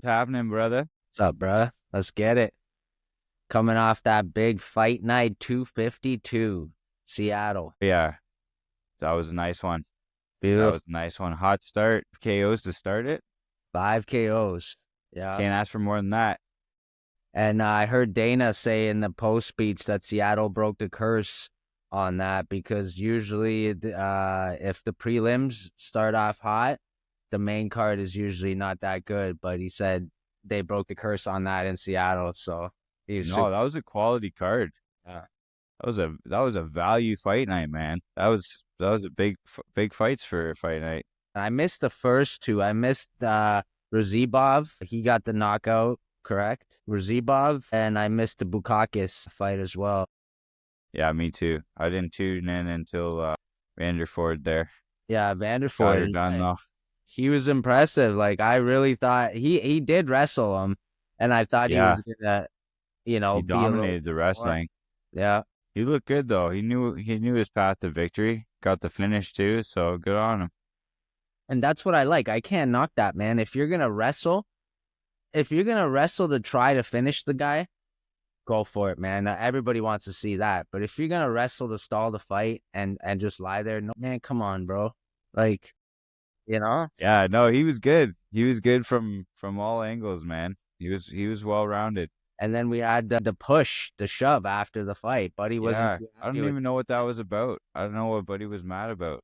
happening, brother? What's up, bruh? Let's get it. Coming off that big fight night, 252, Seattle. Yeah, that was a nice one. That Beautiful. was a nice one. Hot start. KOs to start it. 5 KOs. Yeah. Can't ask for more than that. And I heard Dana say in the post speech that Seattle broke the curse on that because usually if the prelims start off hot, the main card is usually not that good. But he said they broke the curse on that in Seattle. So he's No, that was a quality card. super. That was a value fight night, man. That was a big fights for fight night. I missed the first two. I missed Razibov. He got the knockout, correct? Razibov. And I missed the Bukakis fight as well. Yeah, me too. I didn't tune in until Vanderford there. Yeah, Got her Vanderford. done though. He was impressive. Like, I really thought he did wrestle him. And I thought he Yeah, was going to, he be a little dominated the more. wrestling. Yeah. He looked good though. He knew his path to victory. Got the finish too, so good on him. And that's what I like. I can't knock that, man. If you're going to wrestle to try to finish the guy, go for it, man. Everybody wants to see that. But if you're going to wrestle to stall the fight and just lie there, no, man, come on, bro. Like, Yeah, no, he was good. He was good from all angles, man. He was well rounded. And then we had the push, the shove after the fight. Buddy wasn't Yeah, too I happy don't with even know what that was about. I don't know what Buddy was mad about.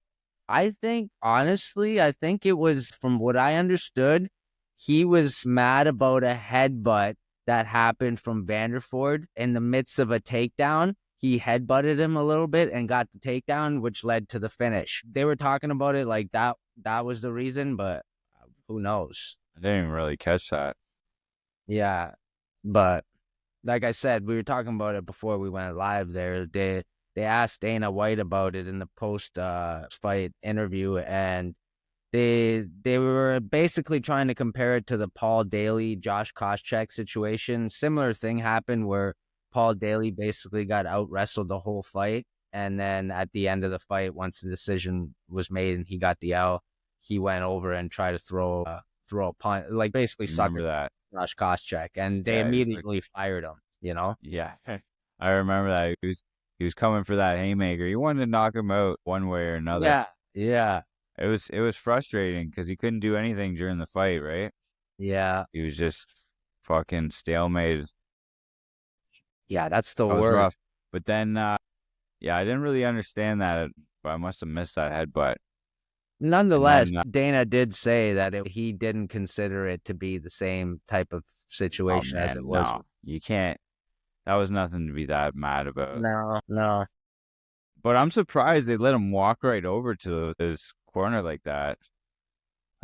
honestly, I think it was, from what I understood, he was mad about a headbutt that happened from Vanderford in the midst of a takedown. He headbutted him a little bit and got the takedown, which led to the finish. They were talking about it like that was the reason, but who knows? I didn't even really catch that. Yeah, but like I said, we were talking about it before we went live there. They asked Dana White about it in the post fight interview, and they were basically trying to compare it to the Paul Daly Josh Koscheck situation. Similar thing happened where Paul Daly basically got out wrestled the whole fight, and then at the end of the fight, once the decision was made and he got the L, he went over and tried to throw a punt, like basically Remember sucker that? Josh Koscheck, and they Yeah, he's like, immediately fired him. yeah. I remember that. He was coming for that haymaker. He wanted to knock him out one way or another. Yeah, yeah, It was frustrating because he couldn't do anything during the fight, right? yeah, He was just fucking stalemated. yeah. That's the That was word. rough. But then, yeah, I didn't really understand that, but I must have missed that headbutt. Nonetheless, then, Dana did say that he didn't consider it to be the same type of Oh situation as man, it was. no, you can't. That was nothing to be that mad about. No. But I'm surprised they let him walk right over to his corner like that.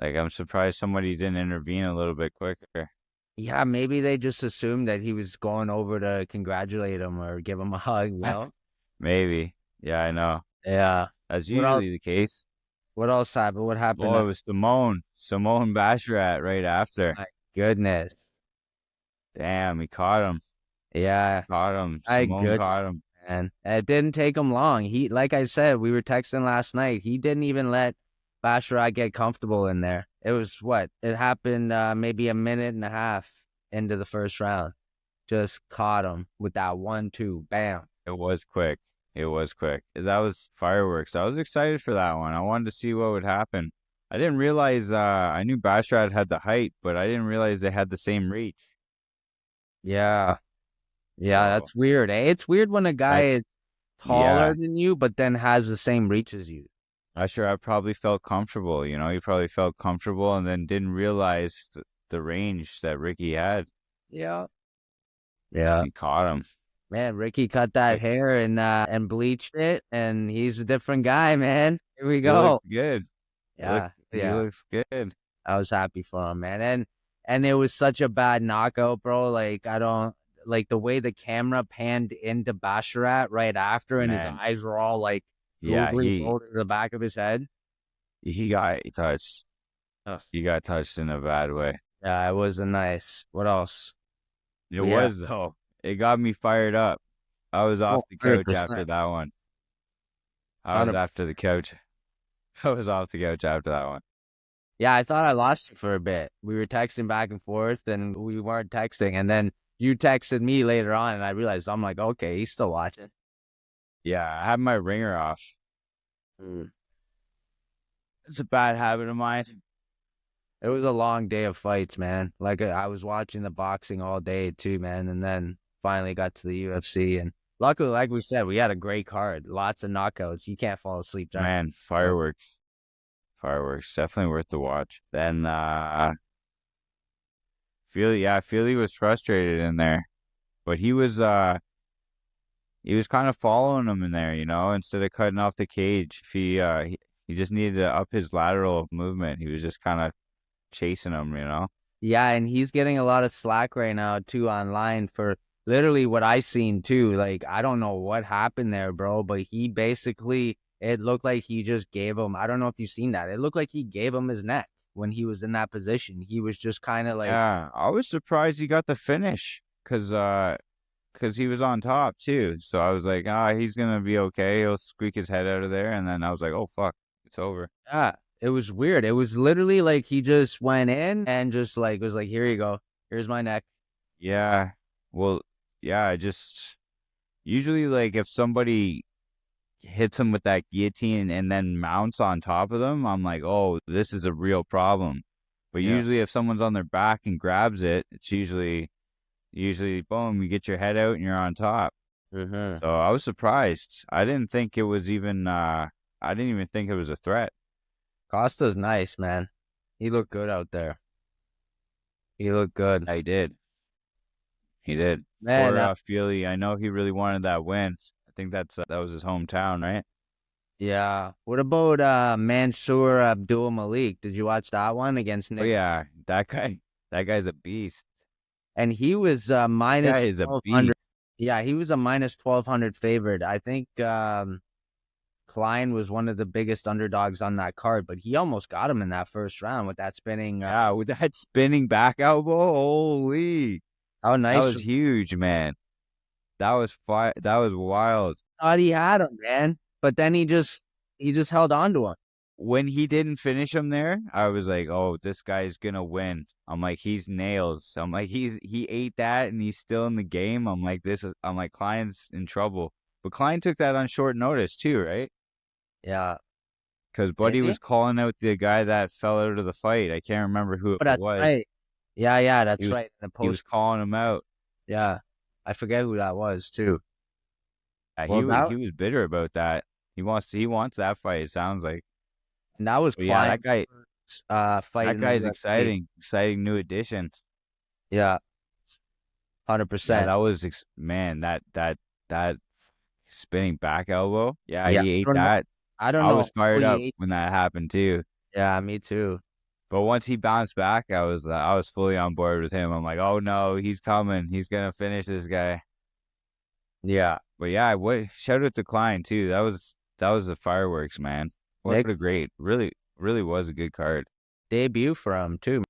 Like, I'm surprised somebody didn't intervene a little bit quicker. Yeah, maybe they just assumed that he was going over to congratulate him or give him a hug, Maybe. Yeah, I know. Yeah. That's What else? usually the case. What else happened? What happened? Oh, it was Simone Basharat right after. My goodness. Damn, he caught him. Yeah. Caught him. My Simone goodness, caught him. man. It didn't take him long. He, like I said, we were texting last night. He didn't even let Basharat get comfortable in there. It was what? It happened maybe a minute and a half into the first round. Just caught him with that 1-2. Bam. It was quick. It was quick. That was fireworks. I was excited for that one. I wanted to see what would happen. I didn't realize, I knew Basharat had the height, but I didn't realize they had the same reach. Yeah. Yeah, So, that's weird. It's weird when a guy is taller yeah, than you, but then has the same reach as you. Basharat probably felt comfortable, he probably felt comfortable and then didn't realize the range that Ricky had. Yeah. Yeah. He caught him. Man, Ricky cut that hair and bleached it, and he's a different guy, man. Here we He go. looks good. Yeah. He Yeah. looks good. I was happy for him, man. And it was such a bad knockout, bro. Like, I don't like the way the camera panned into Basharat right after, and Man. his eyes were all like Yeah, googly rolled to the back of his head. he got touched. Ugh. He got touched in a bad way. Yeah, it wasn't nice. What else? It Yeah. was, though. It got me fired up. I was off the couch 100%. after that one. I was after the couch. I was off the couch after that one. Yeah, I thought I lost you for a bit. We were texting back and forth, and we weren't texting. And then you texted me later on, and I realized, I'm like, okay, he's still watching. Yeah, I have my ringer off. Mm. It's a bad habit of mine. It was a long day of fights, man. Like I was watching the boxing all day too, man, and then finally got to the UFC. And luckily, like we said, we had a great card, lots of knockouts. You can't fall asleep, John. Man, fireworks. Fireworks. Definitely worth the watch. Then Feely was frustrated in there. But he was kind of following him in there, instead of cutting off the cage. If he just needed to up his lateral movement. He was just kind of chasing him. Yeah, and he's getting a lot of slack right now too online for literally what I seen too. Like I don't know what happened there, bro, but he basically it looked like he just gave him. I don't know if you've seen that. It looked like he gave him his neck when he was in that position. He was just kind of like, Yeah, I was surprised he got the finish because he was on top too. So I was like, he's gonna be okay. He'll squeak his head out of there. And then I was like, oh fuck, it's over. yeah, it was weird. It was literally like he just went in and just like was like, here you go, here's my neck. Yeah. Well, yeah, I just usually like if somebody hits him with that guillotine and then mounts on top of them, I'm like, oh, this is a real problem. But Yeah. usually if someone's on their back and grabs it, it's usually boom, you get your head out and you're on top. Mm-hmm. So I was surprised. I didn't think it was even I didn't even think it was a threat. Costa's nice, man. He looked good out there. He looked good, I did. He did. man. Poor Feely. I know he really wanted that win. I think that was his hometown, right? Yeah. What about Mansour Abdul Malik? Did you watch that one against Oh Nick? yeah, that guy's a beast. And he was That minus guy is a 1,200. beast. Yeah, he was a minus 1,200 favorite. I think Klein was one of the biggest underdogs on that card, but he almost got him in that first round with that spinning. Yeah, with that spinning back elbow, holy, How that nice was huge, man. That was That was wild. thought he had him, man. But then he just held on to him. When he didn't finish him there, I was like, "Oh, this guy's gonna win." I'm like, "He's nails." I'm like, he ate that and he's still in the game." I'm like, Klein's in trouble. But Klein took that on short notice too, right? Yeah. Because Did Buddy he? was calling out the guy that fell out of the fight. I can't remember who Oh, it that's was. right. Yeah, that's He was right. In the he was post. calling him out. Yeah. I forget who that was too. Yeah, Well, he was bitter about that. He wants that fight. It sounds like. that was But yeah, Klein fight that in the guy's UFC. exciting new addition. Yeah, Yeah, 100%. that was man that spinning back elbow. Yeah, Yeah, he ate that. I don't I know was how fired up he ate. when that happened too. Yeah, me too. But once he bounced back, I was fully on board with him. I'm like, oh no, he's coming. He's gonna finish this guy. Yeah, But yeah, shout out to Klein too. That was the fireworks, man. What Nick a great, really was a good card. debut for him too.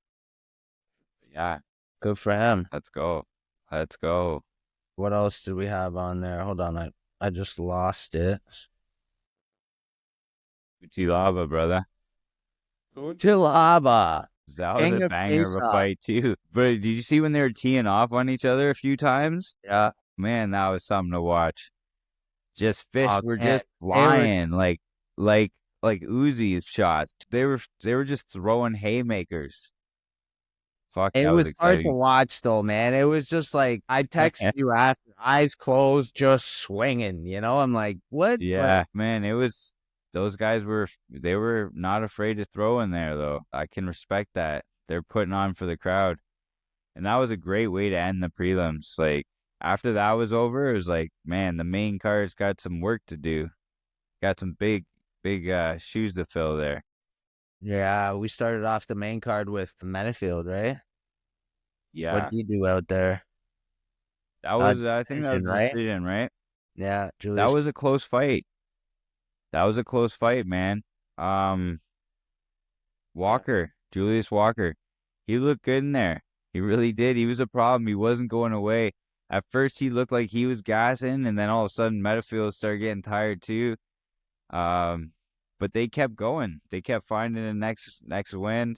Yeah, Good for him. let's go. Let's go. What else did we have on there? Hold on, I just lost it. Lava, brother. Tilaba, That was a King of banger of a Face-Off. fight too. But did you see when they were teeing off on each other a few times? Yeah. Man, that was something to watch. Just fists Oh, were man. just flying like Uzi's shots. They were just throwing haymakers. Fuck, It that was was hard to exciting. watch though, man. It was just like I texted you after, eyes closed, just swinging. I'm like, what? Yeah, man, those guys they were not afraid to throw in there though. I can respect that. They're putting on for the crowd. And that was a great way to end the prelims. Like after that was over, it was like, man, the main card's got some work to do. Got some big shoes to fill there. Yeah, we started off the main card with Menafield, right? Yeah. What'd he do out there? That was I think that was Decision, right? decision, right? Yeah, That Julius. was a close fight. That was a close fight, man. Julius Walker. He looked good in there. He really did. He was a problem. He wasn't going away. At first, he looked like he was gassing, and then all of a sudden, Metafield started getting tired too. but they kept going. They kept finding the next win,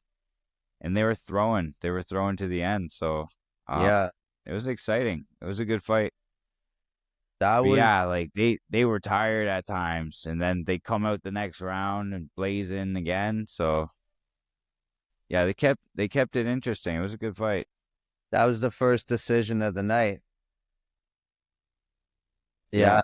and they were throwing. They were throwing to the end. So Yeah, it was exciting. It was a good fight. that But was yeah, like they were tired at times, and then they come out the next round and blaze in again. So yeah, they kept it interesting. It was a good fight. the first decision of the night. Yeah, Yeah.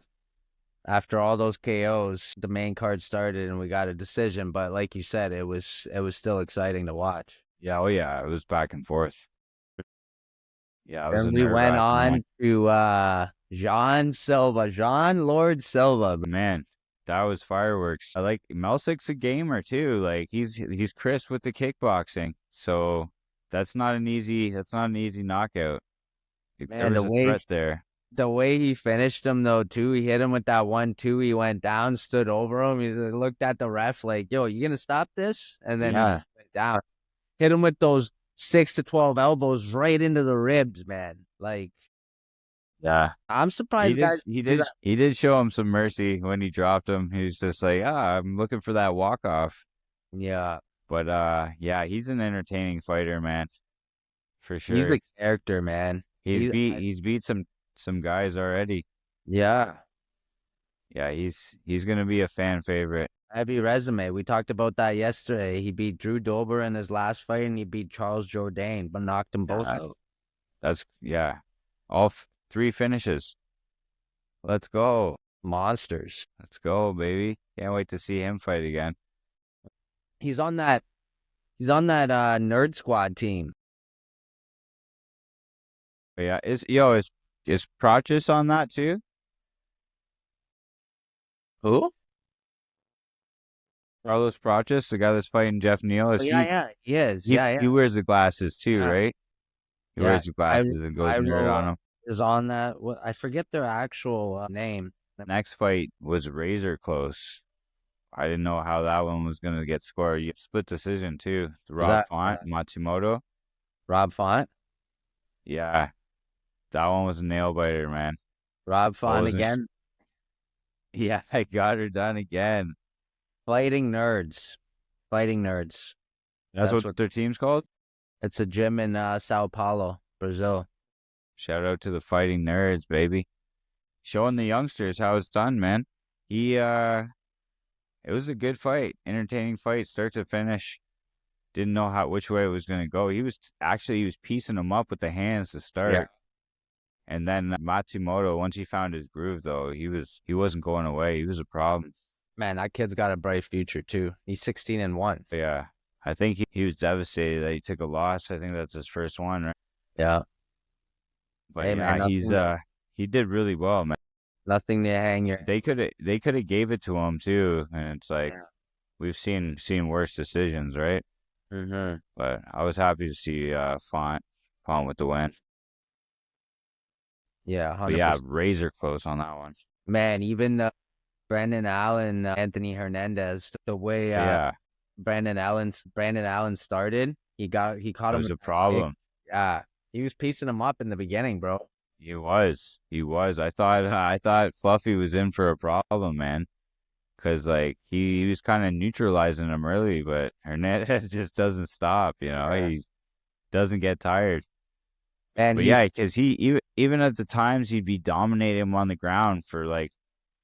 After all those KOs, the main card started and we got a decision. But like you said, it was still exciting to watch. yeah, oh yeah, it was back and forth. Yeah, it was a And we went nerve-wracking one. on to Jean Lord Silva. Man, that was fireworks. I like Melsik's a gamer too. Like he's crisp with the kickboxing. So that's not an easy knockout. There Man, was a threat there. the way he finished him though too, he hit him with that 1-2. He went down, stood over him. He looked at the ref like, "Yo, you gonna stop this?" And then he Yeah, just went down. Hit him with those 6 to 12 elbows right into the ribs, man. Like yeah. I'm He surprised did guys he do did that. he did show him some mercy when he dropped him. He was just like, I'm looking for that walk off. Yeah, But yeah, he's an entertaining fighter, man, for he's sure. the character, man. He's beat some guys already. Yeah, Yeah, he's gonna be a fan favorite. heavy resume. We talked about that yesterday. He beat Drew Dober in his last fight, and he beat Charles Jourdain, but knocked them both Yeah, out. yeah. All three finishes. Let's go. Monsters. Let's go, baby. Can't wait to see him fight again. He's on that. He's on that nerd squad team. But yeah, is Prochus on that too? Who? Carlos Prochus, the guy that's fighting Jeff Neal, Oh, is yeah, yeah, he is. he Yeah, he yeah, wears the glasses too, yeah, right? He yeah. wears the glasses and goes nerd Iro on him. is on that. I forget their actual name. Next fight was razor close. I didn't know how that one was gonna get scored. You split decision too. Was Rob that Font, Matsumoto. Rob Font? Yeah, that one was a nail biter, man. Rob I Font wasn't. again. Yeah, I got her done again. Fighting nerds. Fighting nerds. That's That's what their team's called. It's a gym in Sao Paulo, Brazil. Shout out to the fighting nerds, baby. Showing the youngsters how it's done, man. It was a good fight, entertaining fight, start to finish. Didn't know which way it was gonna go. He was piecing them up with the hands to start. Yeah. And then Matsumoto, once he found his groove though, he wasn't going away. He was a problem. Man, that kid's got a bright future too. He's 16-1. But yeah. I think he was devastated that he took a loss. I think that's his first one, right? Yeah. But Hey, yeah, man, he did really well, man. nothing to hang your. They could have gave it to him too, and it's like Yeah. we've seen worse decisions, right? Mm-hmm. But I was happy to see Font with the win. Yeah, But 100%. yeah, razor close on that one. Man, even Brandon Allen, Anthony Hernandez, the way Yeah, Brandon Allen started, he caught that him was with a that big. problem. He was piecing him up in the beginning, bro. He was. I thought Fluffy was in for a problem, man. Because like he was kind of neutralizing him early, but Hernandez just doesn't stop. Yeah. He doesn't get tired. And But yeah, because he even at the times he'd be dominating him on the ground for like,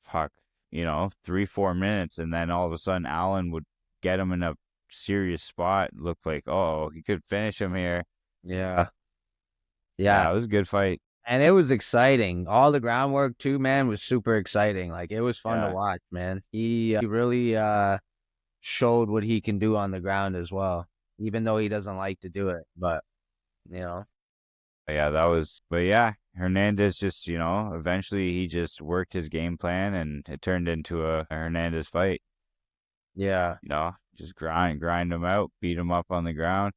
fuck, 3-4 minutes, and then all of a sudden Allen would get him in a serious spot. Looked like, oh, he could finish him here. yeah, Yeah, yeah. it was a good fight. And it was exciting. All the groundwork too, man, was super exciting. Like it was fun to Yeah, watch, man. He really showed what he can do on the ground as well, even though he doesn't like to do it. But you know, yeah, but yeah, Hernandez just, eventually he just worked his game plan and it turned into a Hernandez fight. yeah, Just grind him out, beat him up on the ground.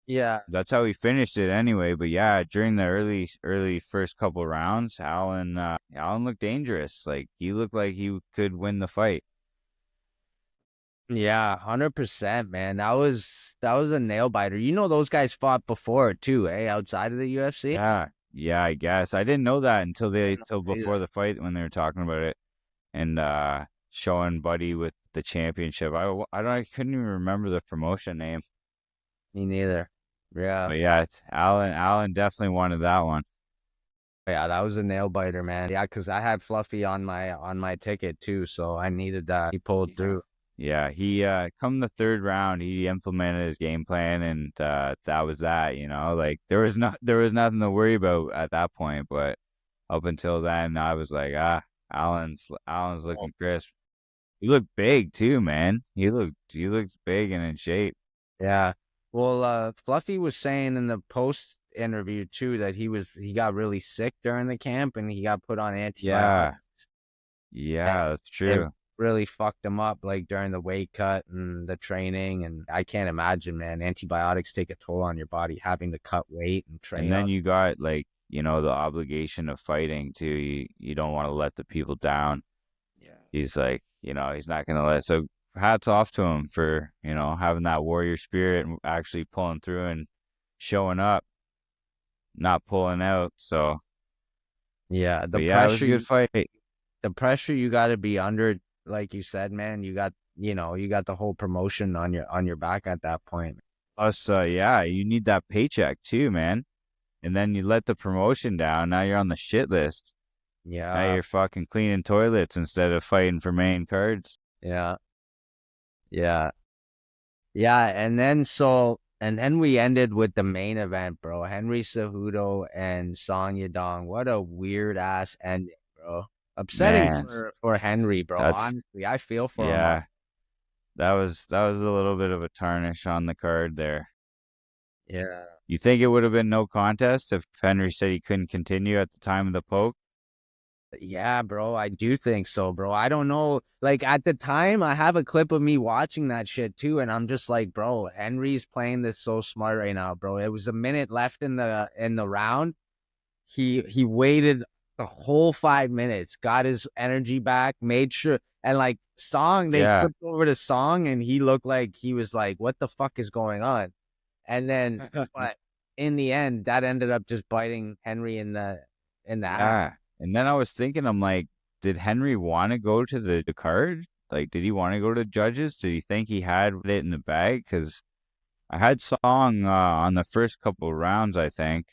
yeah, That's how he finished it anyway. But yeah, during the early first couple rounds, Allen looked dangerous. Like he looked like he could win the fight. yeah, 100%, man. That was a nail biter. Those guys fought before too, outside of the UFC. Yeah, I guess I didn't know that until I didn't know before either. the fight when they were talking about it and showing Buddy with the championship. I couldn't even remember the promotion name. Me neither. Yeah. But yeah, it's Allen. Allen definitely wanted that one. Yeah, that was a nail biter, man. Yeah, because I had Fluffy on my ticket too, so I needed that. He pulled through. Yeah, he come the third round, he implemented his game plan, and that was that. Like there was nothing to worry about at that point. But up until then, I was like, Allen's looking crisp. He looked big too, man. He looked big and in shape. Yeah. Well, Fluffy was saying in the post interview too that he got really sick during the camp and he got put on antibiotics. Yeah, that's It true. really fucked him up like during the weight cut and the training. And I can't imagine, man, antibiotics take a toll on your body, having to cut weight and train. And then you got like, the obligation of fighting too. You don't want to let the people down. Yeah. He's like, he's not gonna let. So hats off to him for, having that warrior spirit and actually pulling through and showing up, not pulling out. So yeah, it was a good fight. The pressure you got to be under, like you said, man. You got the whole promotion on your back at that point. Plus, you need that paycheck too, man. And then you let the promotion down. Now you're on the shit list. Yeah. Now you're fucking cleaning toilets instead of fighting for main cards. Yeah. Yeah. Yeah. And then we ended with the main event, bro. Henry Cejudo and Song Yadong. What a weird ass ending, bro. Upsetting Man, for Henry, bro. Honestly, I feel for him. Yeah. That was a little bit of a tarnish on the card there. Yeah. You think it would have been no contest if Henry said he couldn't continue at the time of the poke? Yeah, bro, I do think so, bro. I don't know. Like at the time, I have a clip of me watching that shit too, and I'm just like, bro, Henry's playing this so smart right now, bro. It was a minute left in the round. He waited the whole 5 minutes, got his energy back, made sure, and like Song, they flipped over to Song, and he looked like he was like, what the fuck is going on? And then, but in the end, that ended up just biting Henry in the ass. And then I was thinking, I'm like, did Henry want to go to the card? Like, did he want to go to judges? Did he think he had it in the bag? Because I had Song on the first couple of rounds, I think.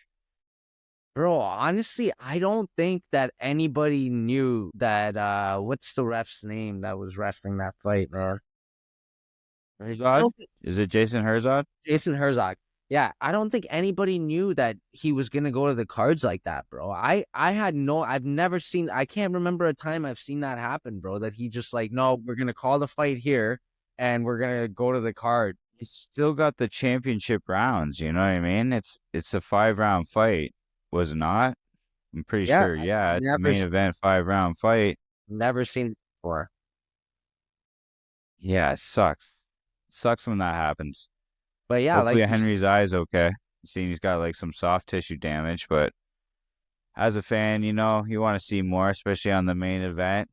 Bro, honestly, I don't think that anybody knew that, what's the ref's name that was refing that fight, man? Herzog? Is it Jason Herzog? Jason Herzog. Yeah, I don't think anybody knew that he was going to go to the cards like that, bro. I've never seen, I can't remember a time I've seen that happen, bro, that he just like, no, we're going to call the fight here and we're going to go to the card. He's still got the championship rounds, you know what I mean? It's a 5-round fight, was it not? I'm pretty sure. Yeah, it's a main event 5-round fight. Never seen it before. Yeah, it sucks. It sucks when that happens. But yeah, hopefully Henry's eye's okay. Seeing he's got like some soft tissue damage, but as a fan, you want to see more, especially on the main event.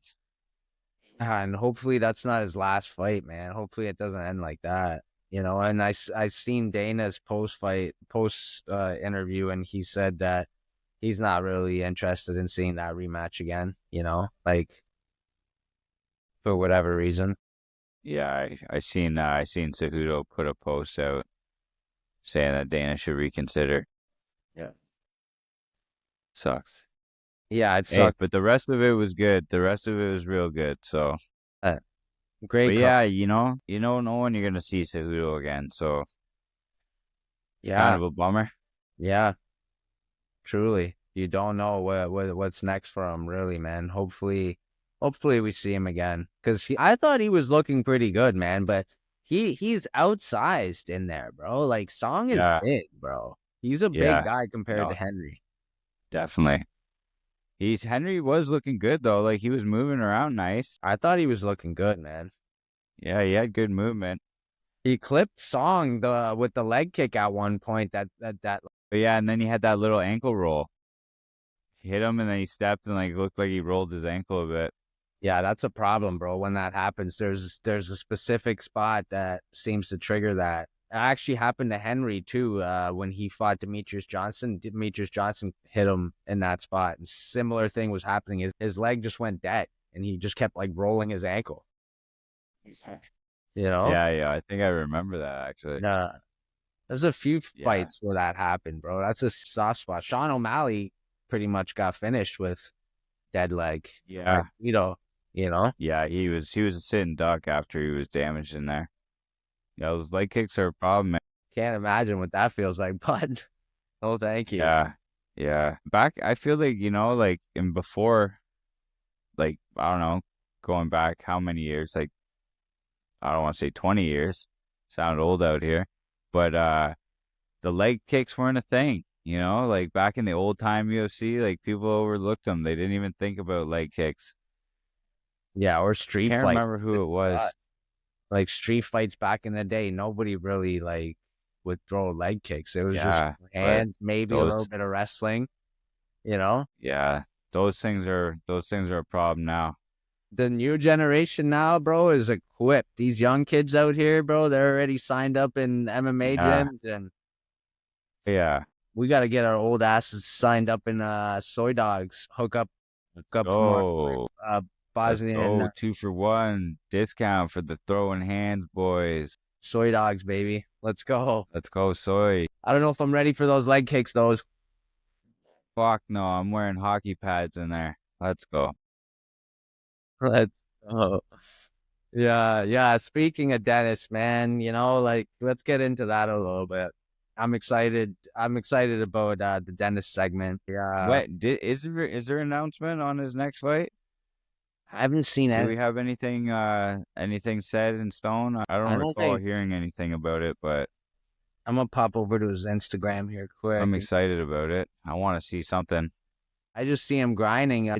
And hopefully that's not his last fight, man. Hopefully it doesn't end like that, And I seen Dana's post interview, and he said that he's not really interested in seeing that rematch again, like for whatever reason. Yeah, I seen Cejudo put a post out saying that Dana should reconsider. Yeah. Sucks. Yeah, it sucked. But the rest of it was good. The rest of it was real good. So great. But yeah, you don't know when you're gonna see Cejudo again. So yeah, kind of a bummer. Yeah. Truly. You don't know what's next for him, really, man. Hopefully we see him again, because I thought he was looking pretty good, man. But he's outsized in there, bro. Like Song is big, bro. He's a big guy compared to Henry. Definitely. Henry was looking good though. Like he was moving around nice. I thought he was looking good, man. Yeah, he had good movement. He clipped Song with the leg kick at one point. But yeah, and then he had that little ankle roll. He hit him and then he stepped and like looked like he rolled his ankle a bit. Yeah, that's a problem, bro. When that happens, there's a specific spot that seems to trigger that. It actually happened to Henry too, when he fought Demetrius Johnson. Demetrius Johnson hit him in that spot, and similar thing was happening. His leg just went dead, and he just kept like rolling his ankle. You know? Yeah. I think I remember that actually. Nah. There's a few Yeah, fights where that happened, bro. That's a soft spot. Sean O'Malley pretty much got finished with dead leg by yeah, Tito, you know? yeah. He was a sitting duck after he was damaged in there. Yeah, those leg kicks are a problem, man. Can't imagine what that feels like, but no, thank you. Yeah, yeah. Back, I feel like like in before, like I don't know, going back how many years? Like I don't want to say 20 years. Sound old out here, but the leg kicks weren't a thing. Like back in the old time UFC, like people overlooked them. They didn't even think about leg kicks. Yeah, or street Can't fight. remember who it was. Like street fights back in the day, nobody really like would throw leg kicks. It was just Yeah, but hands, maybe a little those, bit of wrestling, you know? yeah, those things are a problem now. The new generation now, bro, is equipped. These young kids out here, bro, they're already signed up in MMA Yeah, gyms, and yeah. we got to get our old asses signed up in soy dogs. Hook up some more Go. Let's Bosnian go. 2 for 1 discount for the throwing hands, boys. soy dogs, baby. Let's go. Let's go, soy. I don't know if I'm ready for those leg kicks, though. Fuck no, I'm wearing hockey pads in there. Let's go. Let's go. Yeah. Speaking of Dennis, man, like let's get into that a little bit. I'm excited. I'm excited about the Dennis segment. Yeah, Is there an announcement on his next fight? I haven't seen Do it. we have anything set in stone? I don't I don't recall think hearing anything about it, but I'm gonna pop over to his Instagram here quick. I'm excited about it. I want to see something. I just see him grinding.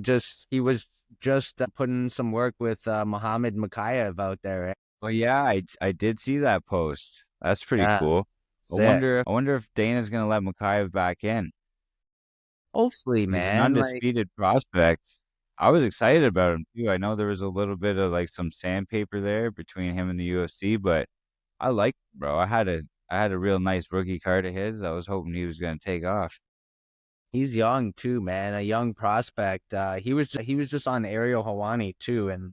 He was just putting some work with Muhammad Makachev out there. Well, yeah, I did see that post. That's pretty Yeah, cool. I sick. wonder I wonder if Dana's gonna let Makayev back in. Hopefully, He's an man. Like undisputed prospect. I was excited about him too. I know there was a little bit of like some sandpaper there between him and the UFC, but I like bro. I had a real nice rookie card of his. I was hoping he was gonna take off. he's young too, man. A young prospect. He was just on Ariel Hawani too, and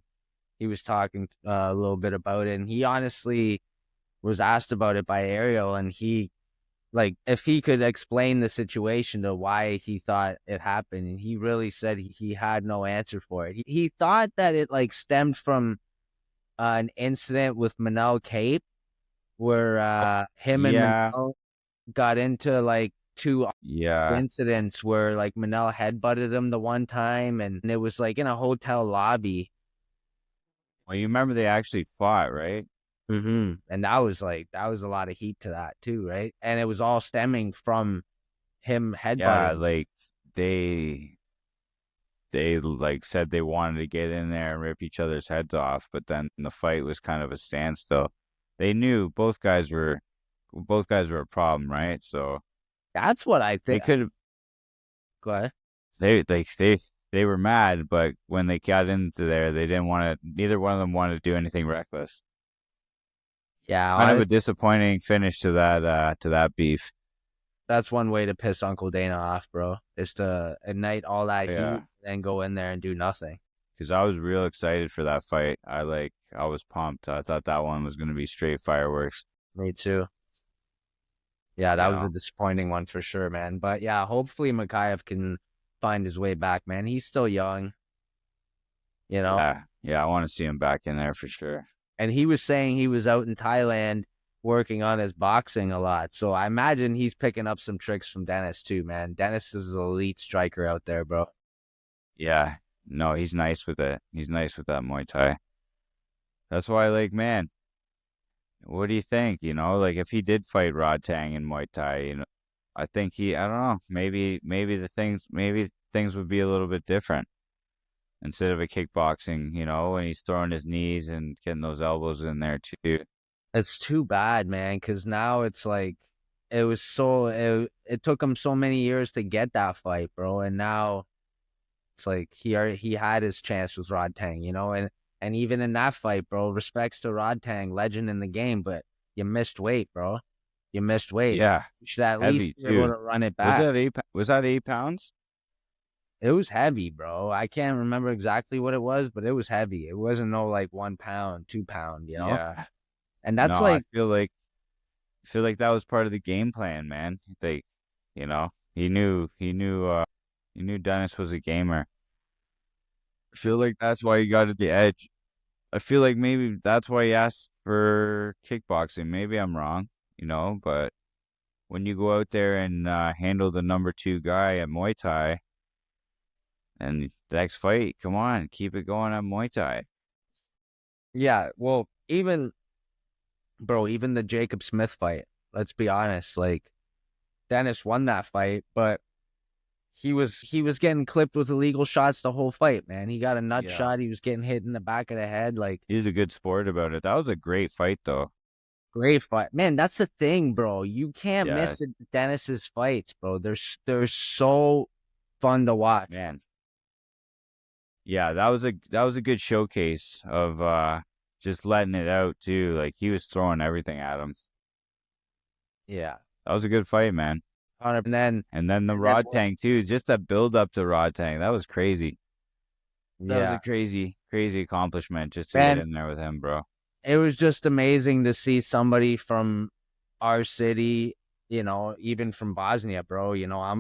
he was talking a little bit about it. And he honestly was asked about it by Ariel, and he like if he could explain the situation to why he thought it happened, and he really said he had no answer for it. He thought that it like stemmed from an incident with Manel Cape where him and Yeah, Manel got into like two yeah. incidents where like Manel headbutted him the one time, and it was like in a hotel lobby. Well, you remember they actually fought, right? And that was a lot of heat to that too, right? And it was all stemming from him Yeah, headbutting. like they like said they wanted to get in there and rip each other's heads off, but then the fight was kind of a standstill. They knew both guys were a problem, right? So That's what I they think. could have Go ahead. they were mad, but when they got into there, they didn't want to. Neither one of them wanted to do anything reckless. Yeah, Kind of a honestly, disappointing finish to that beef. that's one way to piss Uncle Dana off, bro. Is to ignite all that heat Yeah, and go in there and do nothing. because I was real excited for that fight. I was pumped. I thought that one was going to be straight fireworks. Me too. Yeah, that was Yeah, a disappointing one for sure, man. But yeah, hopefully Makayev can find his way back, man. He's still young, you know. yeah. I want to see him back in there for sure. And he was saying he was out in Thailand working on his boxing a lot. So I imagine he's picking up some tricks from Dennis too, man. Dennis is an elite striker out there, bro. Yeah, no, he's nice with it. He's nice with that Muay Thai. That's why, like, man, what do you think? Like if he did fight Rod Tang in Muay Thai, I think I don't know, maybe things would be a little bit different instead of a kickboxing, and he's throwing his knees and getting those elbows in there too. It's too bad, man, because now it's like it took him so many years to get that fight, bro, and now it's like he had his chance with Rod Tang, and even in that fight, bro, respects to Rod Tang, legend in the game, but you missed weight, bro. You missed weight. Yeah, You should at least heavy be able too. to run it Was back. that 8? Was that 8 pounds? It was heavy, bro. I can't remember exactly what it was, but it was heavy. It wasn't no like 1 pound, 2 pound, you know? Yeah. And No, that's I like, feel like that was part of the game plan, man. They, you know, he knew Dennis was a gamer. I feel like that's why he got at the edge. I feel like maybe that's why he asked for kickboxing. Maybe I'm wrong, but when you go out there and handle the number 2 guy at Muay Thai and the next fight, come on, keep it going at Muay Thai. yeah, well, even the Jacob Smith fight, let's be honest, like Dennis won that fight, but he was getting clipped with illegal shots the whole fight, man. He got a nut Yeah. shot. He was getting hit in the back of the head. Like, He's a good sport about it. That was a great fight, though. great fight, man. That's the thing, bro. You can't Yeah, miss Dennis's fights, bro. They're so fun to watch. man. Yeah, that was a good showcase of just letting it out too. Like he was throwing everything at him. Yeah, That was a good fight, man. and then And then the and then Rod Tang too, just that build up to Rod Tang. That was crazy. That was yeah, a crazy, crazy accomplishment just to get man. in there with him, bro. It was just amazing to see somebody from our city, even from Bosnia, bro.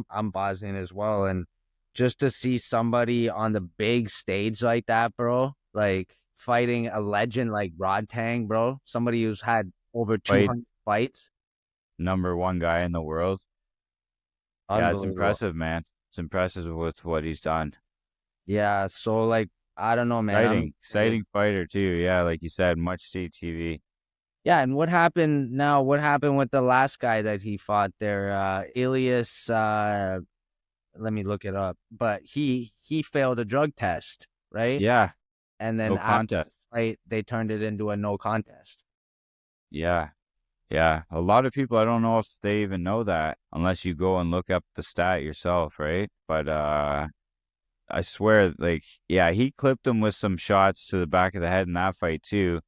I'm Bosnian as well, and just to see somebody on the big stage like that, bro, like fighting a legend like Rod Tang, bro, somebody who's had over Fight 200 fights. number 1 guy in the world. Yeah, it's Unbelievable. impressive, man. It's impressive with what he's done. Yeah, so like I don't know, man. I'm Exciting fighter too. Yeah, like you said, much see TV. Yeah, and what happened now? What happened with the last guy that he fought there? Ilias, let me look it up. But he failed a drug test, right? Yeah, And then no after the contest. fight, they turned it into a no contest. Yeah. Yeah, a lot of people, I don't know if they even know that unless you go and look up the stat yourself, right? But I swear, like, yeah, he clipped him with some shots to the back of the head in that fight too.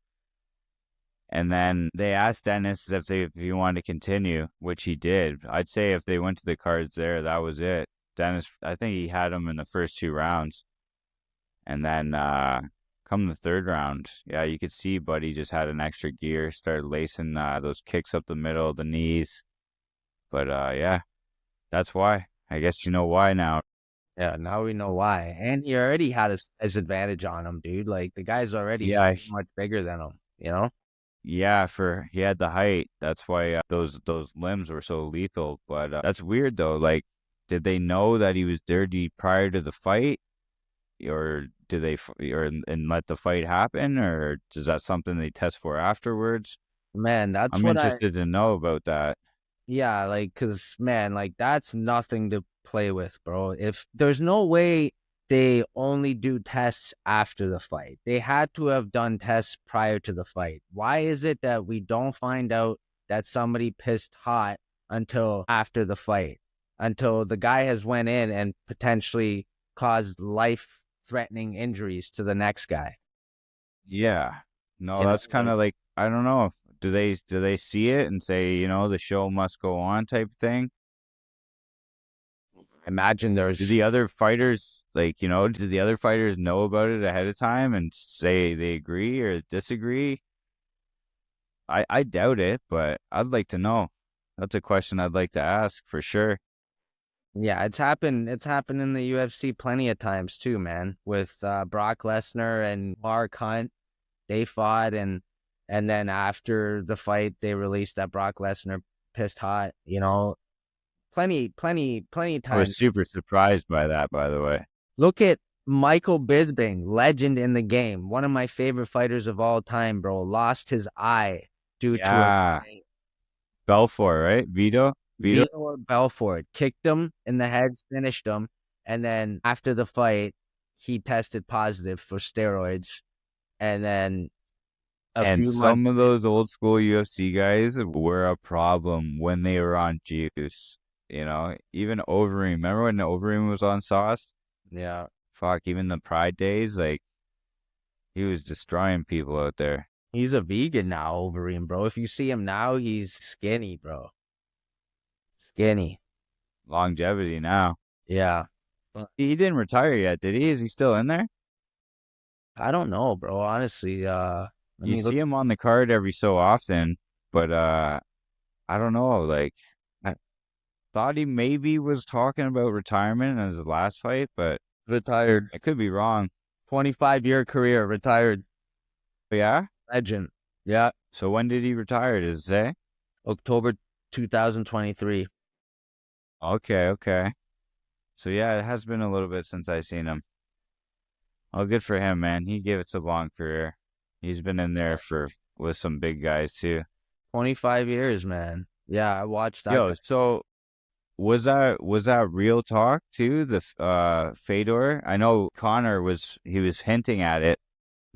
And then they asked Dennis if he wanted to continue, which he did. I'd say if they went to the cards there, that was it. Dennis, I think he had him in the first 2 rounds. And then come the 3rd round, yeah, you could see Buddy just had an extra gear, started lacing those kicks up the middle of the knees. But yeah, that's why. I guess you know why now. Yeah, now we know why. And he already had his advantage on him, dude. Like the guy's already Yeah, so much bigger than him, you know? yeah, for he had the height. That's why those limbs were so lethal. But that's weird though. Like, did they know that he was dirty prior to the fight, or do they or and let the fight happen, or is that something they test for afterwards? Man, that's I'm what interested to know about that. yeah, like, cause man, like that's nothing to play with, bro. If there's no way they only do tests after the fight, they had to have done tests prior to the fight. Why is it that we don't find out that somebody pissed hot until after the fight, until the guy has went in and potentially caused life-threatening injuries to the next guy? Yeah. No, You know, that's kind like of like I don't know. Do they see it and say, the show must go on type thing? imagine Do there's the other fighters do the other fighters know about it ahead of time and say they agree or disagree? I doubt it, but I'd like to know. That's a question I'd like to ask for sure. Yeah, it's happened. It's happened in the UFC plenty of times too, man. With Brock Lesnar and Mark Hunt, they fought, and then after the fight, they released that Brock Lesnar pissed hot. Plenty I was times. super surprised by that, by the way. Look at Michael Bisping, legend in the game, one of my favorite fighters of all time, bro. Lost his eye due to a Yeah. Belfort, right? Vito? Vitor Belfort kicked him in the head, finished him, and then after the fight, he tested positive for steroids, and then a And few months. some of those old school UFC guys were a problem when they were on juice. Even Overeem. Remember when Overeem was on sauce? Yeah, Fuck, even the Pride days, like he was destroying people out there. he's a vegan now, Overeem, bro. If you see him now, he's skinny, bro. Skinny. Longevity now. Yeah. But He didn't retire yet, did he? Is he still in there? I don't know, bro. Honestly, let You me look. see him on the card every so often, but I don't know. Like, I thought he maybe was talking about retirement in his last fight, but Retired. I could be wrong. 25-year career, retired. But yeah. Legend. Yeah. So when did he retire? Does it say? October 2023. Okay, okay. So yeah, it has been a little bit since I seen him. Oh, good for him, man. He gave it a long career. He's been in there for with some big guys too. 25 years, man. Yeah, I watched that Yo, guy. so was that real talk too? The Fedor? I know Connor was hinting at it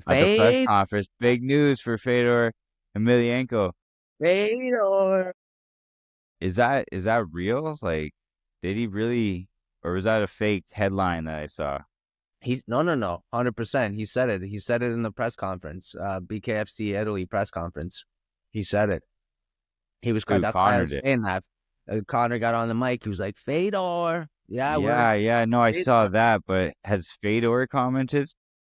at the press Fade, conference. Big news for Fedor Emelianenko. Fedor. Is that real? Like, did he really, or was that a fake headline that I saw? He's no, 100%. He said it. He said it in the press conference, BKFC Italy press conference. He said it. He was Who, that's why I Connor was did? saying that. Connor got on the mic. He was like, Fedor. Yeah, we're Yeah, yeah, no, I saw Fedor. that, but has Fedor commented?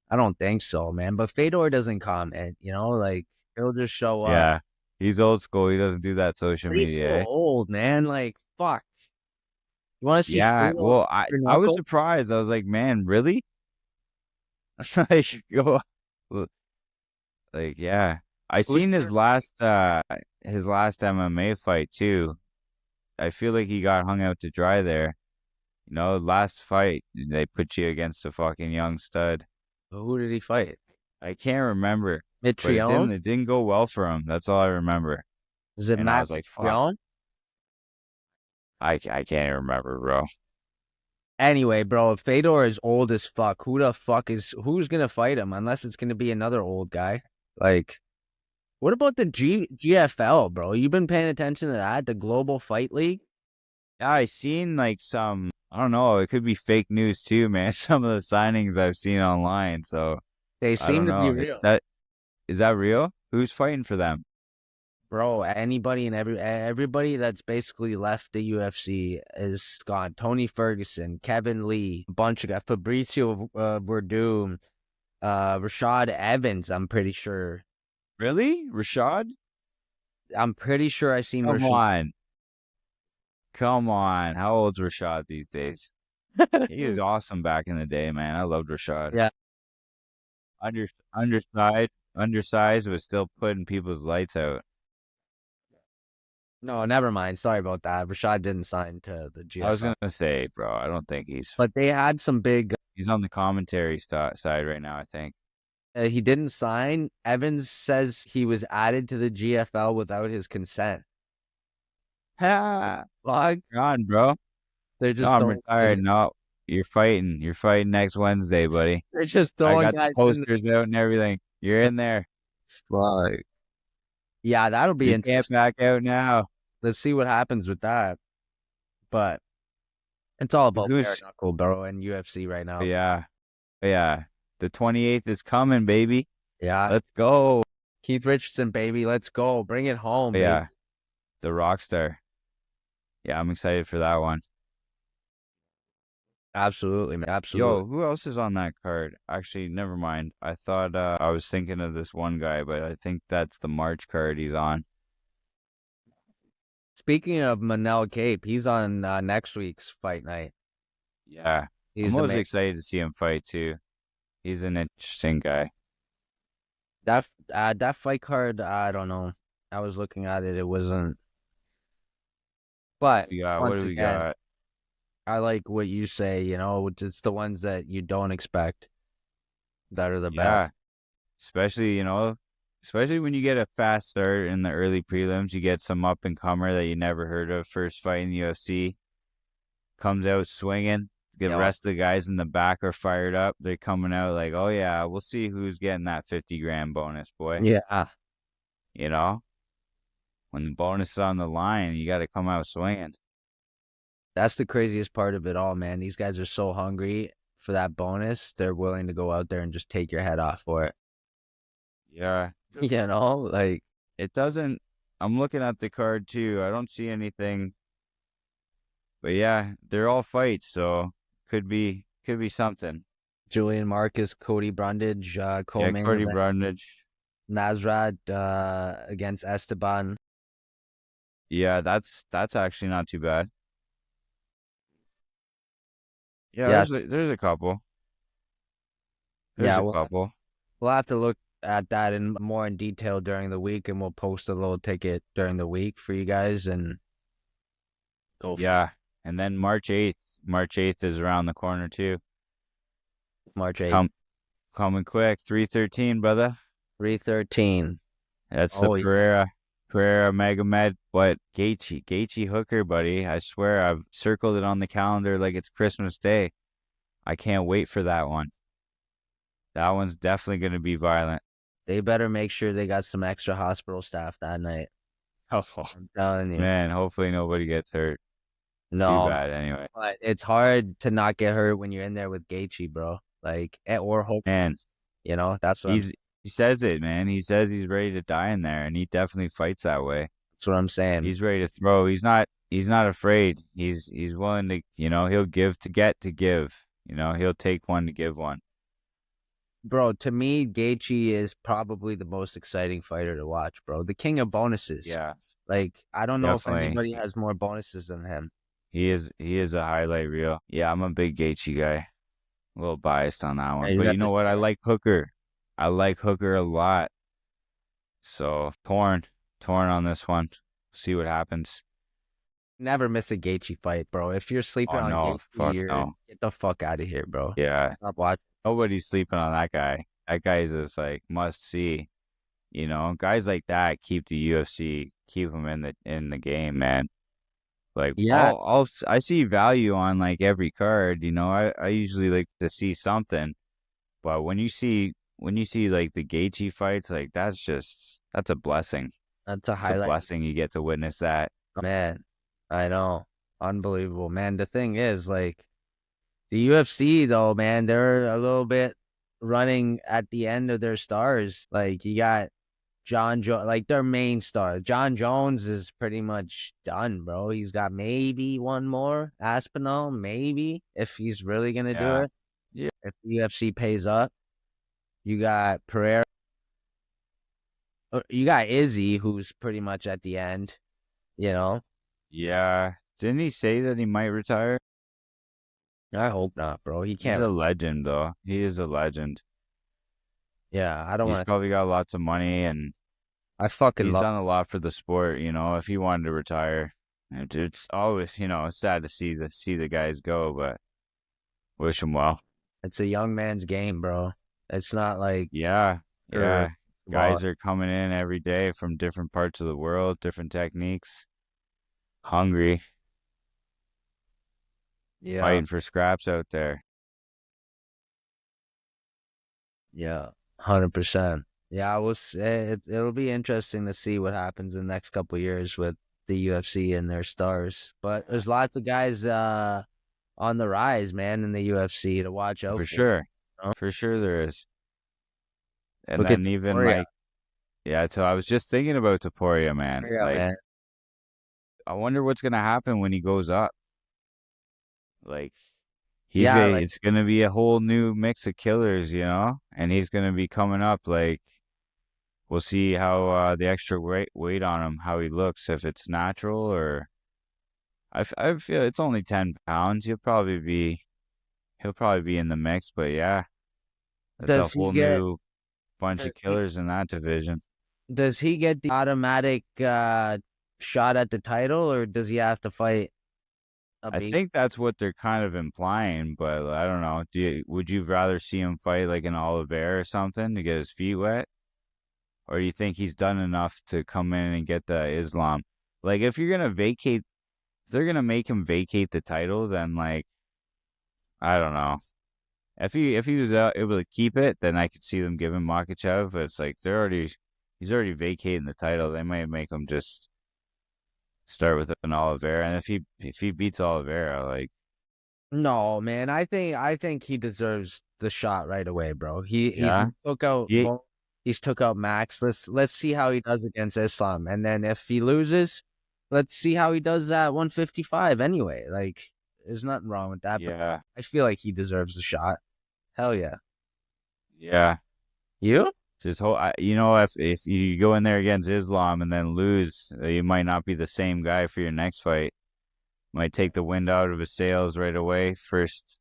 I don't think so, man. But Fedor doesn't comment, like he'll just show up. Yeah, he's old school. He doesn't do that social But he's so media, eh? old, man. Like, fuck. You want to see Yeah, Fedor well, I was knuckle? surprised. I was like, man, really? Like, go, like, yeah. I Who's seen his last MMA fight too. I feel like he got hung out to dry there. Last fight they put you against a fucking young stud. who did he fight? I can't remember, but it Mitrione? didn't it didn't go well for him. That's all I remember. Is it And I Matt was like, fuck. Mitrione? I can't even remember, bro. Anyway, bro, if Fedor is old as fuck, who's gonna fight him? Unless it's gonna be another old guy. Like, what about the GFL, bro? You been paying attention to that? The Global Fight League? Yeah, I seen like some, I don't know, it could be fake news too, man. Some of the signings I've seen online. So They I seem don't to be know. real. Is that real? Who's fighting for them? Bro, anybody and everybody that's basically left the UFC is gone. Tony Ferguson, Kevin Lee, a bunch of guys, Fabricio Verdum, Rashad Evans, I'm pretty sure. Really? Rashad? I'm pretty sure I seen Come Rashad. on. Come on. How old's Rashad these days? He was awesome back in the day, man. I loved Rashad. Yeah. Undersized, but still putting people's lights out. No, never mind. Sorry about that. Rashad didn't sign to the I was GFL. gonna say, bro, I don't think But they had some big. he's on the commentary side right now, I think. He didn't sign. Evans says he was added to the GFL without his consent. Ha! Fuck. You're on, bro. They're No, just I'm throwing retired. No, you're fighting. You're fighting next Wednesday, buddy. They're just I throwing got the guys in. posters out and everything. You're in there. Fuck. Yeah, that'll be You can't interesting. back out now. Let's see what happens with that. But it's all about bare Who's knuckle, bro, and UFC right now. Yeah, yeah. The 28th is coming, baby. Yeah. Let's go. Keith Richardson, baby. Let's go. Bring it home, baby. Yeah, the Rockstar. Yeah, I'm excited for that one. Absolutely, man. Absolutely. Yo, who else is on that card? Actually, never mind. I thought I was thinking of this one guy, but I think that's the March card he's on. Speaking of Manel Cape, he's on next week's fight night. Yeah, He's I'm always amazing. excited to see him fight too. He's an interesting guy. That fight card, I don't know. I was looking at it, it wasn't. But What once do we again, got? I like what you say. It's the ones that you don't expect that are the best. Yeah, especially when you get a fast start in the early prelims, you get some up and comer that you never heard of. First fight in the UFC comes out swinging. The rest of the guys in the back are fired up. They're coming out like, oh yeah, we'll see who's getting that 50 grand bonus, boy. Yeah. When the bonus is on the line, you got to come out swinging. That's the craziest part of it all, man. These guys are so hungry for that bonus. They're willing to go out there and just take your head off for it. Yeah. Like It doesn't. I'm looking at the card too. I don't see anything. But yeah, they're all fights, so be something. Julian Marcus, Cody Brundage, Yeah, co-main Cody event. Brundage. Nasrat against Esteban. Yeah, that's actually not too bad. Yeah, Yes. there's a couple. There's Yeah, a couple. we'll have to look at that in more in detail during the week, and we'll post a little ticket during the week for you guys and go for Yeah, and then March 8th. March 8th is around the corner too. March 8th. Coming quick. 313, brother. 313. That's the Oh, Pereira Magomed. But Gaethje Hooker, buddy. I swear I've circled it on the calendar like it's Christmas Day. I can't wait for that one. That one's definitely going to be violent. they better make sure they got some extra hospital staff that night. Oh, I'm telling you. man, hopefully nobody gets hurt. No, Too bad anyway. but it's hard to not get hurt when you're in there with Gaethje, bro. Like, or hope, Man, that's what he says it, man. He says he's ready to die in there, and he definitely fights that way. that's what I'm saying. He's ready to throw. He's not afraid. He's willing to, he'll give to get to give. He'll take one to give one. Bro, to me, Gaethje is probably the most exciting fighter to watch, bro. The king of bonuses. Yeah. Like, I don't know Definitely. if anybody has more bonuses than him. He is a highlight reel. Yeah, I'm a big Gaethje guy. A little biased on that one. Yeah, But you know what? I like Hooker. I like Hooker a lot. So torn on this one. See what happens. Never miss a Gaethje fight, bro. If you're sleeping on Gaethje, get the fuck out of here, bro. Yeah. Stop watching. Nobody's sleeping on that guy. That guy is just like must see. Guys like that keep the UFC, keep them in the game, man. Like, yeah, I see value on like every card. I usually like to see something, but when you see like the Gaethje fights, like that's a blessing. that's a highlight. It's a blessing you get to witness that. Man, I know, unbelievable, man. The thing is, like, the UFC though, man, they're a little bit running at the end of their stars. Like, you got John Jones, like their main star. John Jones is pretty much done, bro. He's got maybe one more Aspinall, maybe, if he's really gonna do it. Yeah. If the UFC pays up. You got Pereira. You got Izzy, who's pretty much at the end. Yeah. Didn't he say that he might retire? I hope not, bro. He can't. He's a legend, though. He is a legend. Yeah, I don't want. He's probably got lots of money, and he's done a lot for the sport. If he wanted to retire, it's always it's sad to see the guys go, but wish him well. It's a young man's game, bro. It's not like yeah. Guys are coming in every day from different parts of the world, different techniques, hungry, fighting for scraps out there. Yeah, 100%. Yeah, it'll be interesting to see what happens in the next couple of years with the UFC and their stars. But there's lots of guys on the rise, man, in the UFC to watch out for. Sure. For sure there is. And then even Topuria. So I was just thinking about Topuria, man. Man. I wonder what's gonna happen when he goes up. Like it's gonna be a whole new mix of killers, and he's gonna be coming up. Like, we'll see how the extra weight on him, how he looks, if it's natural or. I feel it's only 10 pounds. He'll probably be in the mix, but yeah, that's a whole new bunch of killers in that division. Does he get the automatic shot at the title, or does he have to fight? I think that's what they're kind of implying, but I don't know. Would you rather see him fight like an Oliveira or something to get his feet wet? Or do you think he's done enough to come in and get the Islam? Like, if you're going to if they're going to make him vacate the title, then, like, I don't know. If he was able to keep it, then I could see them giving Makachev, but it's like he's already vacating the title. They might make him just start with an Oliveira, and if he beats Oliveira, like, no, man, I think he deserves the shot right away, bro. He's took out Max. Let's see how he does against Islam, and then if he loses, let's see how he does at 155. Anyway, like, There's nothing wrong with that. But Yeah. I feel like he deserves a shot. Hell yeah. Yeah. You? Just if you go in there against Islam and then lose, you might not be the same guy for your next fight. Might take the wind out of his sails right away. First,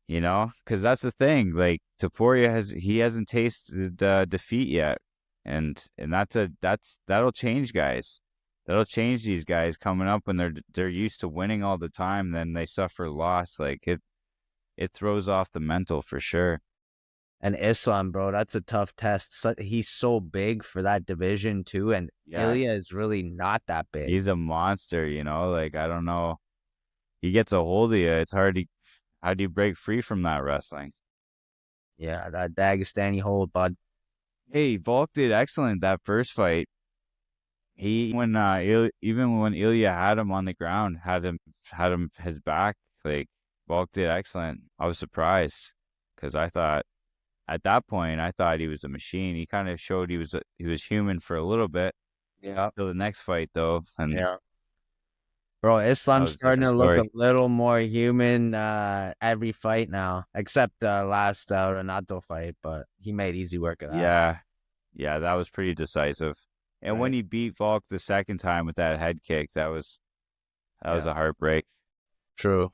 because that's the thing. Like Topuria hasn't tasted defeat yet, and that'll change guys. That'll change these guys coming up when they're used to winning all the time. Then they suffer loss. Like it throws off the mental for sure. And Islam, bro, that's a tough test. He's so big for that division too, and Ilya is really not that big. He's a monster, Like I don't know, he gets a hold of you. It's hard. How do you break free from that wrestling? Yeah, that Dagestani hold, bud. Hey, Volk did excellent that first fight. Even when Ilya had him on the ground, had him his back, like Volk did excellent. I was surprised because I thought at that point he was a machine. He kind of showed he was human for a little bit. Yeah. Till the next fight though, and yeah. Bro, Islam's starting to look a little more human every fight now, except the last Renato fight, but he made easy work of that. Yeah, that was pretty decisive. And when he beat Volk the second time with that head kick, that was a heartbreak. True.